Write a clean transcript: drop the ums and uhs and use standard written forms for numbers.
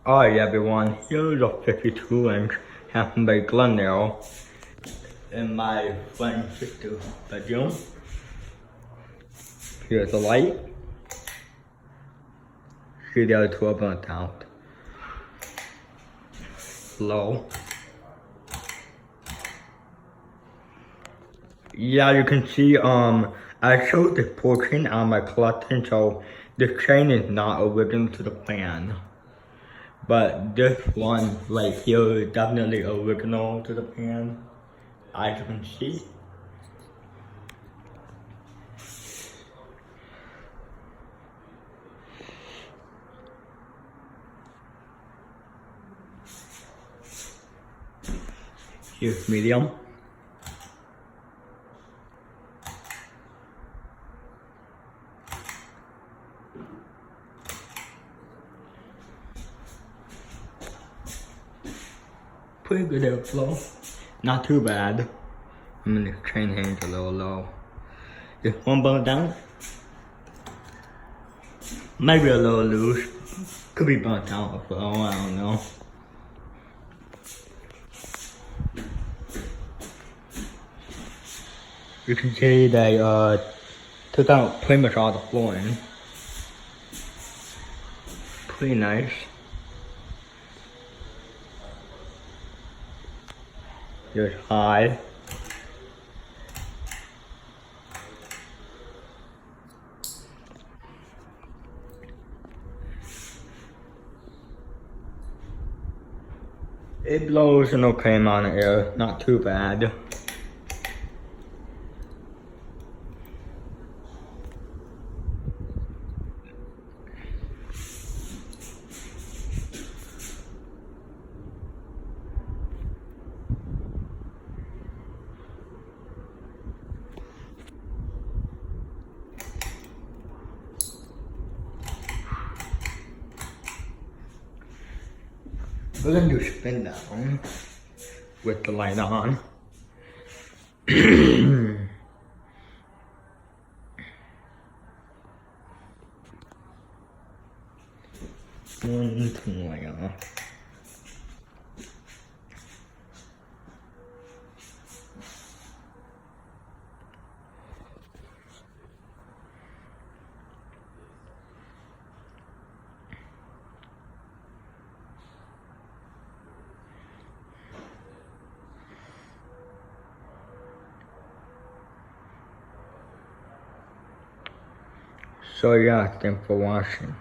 Alright everyone, here's a 52-inch Hampton by Glendale in my friend's sister's bedroom. Here's the light. See the other two are burnt out. Low. Yeah, you can see I showed this portion on my collection, so the chain is not original to the plan. But this one right here is definitely original to the pan, as you can see. Here's medium. Pretty good airflow. Not too bad. I mean, the chain hangs a little low. Just one bone down. Maybe a little loose. Could be burnt out, so I don't know. You can see they took out pretty much all the flooring. Pretty nice. Here's high. It blows an okay amount of air, not too bad. We're gonna do spin down with the light on. One light on. So yeah, thanks for watching.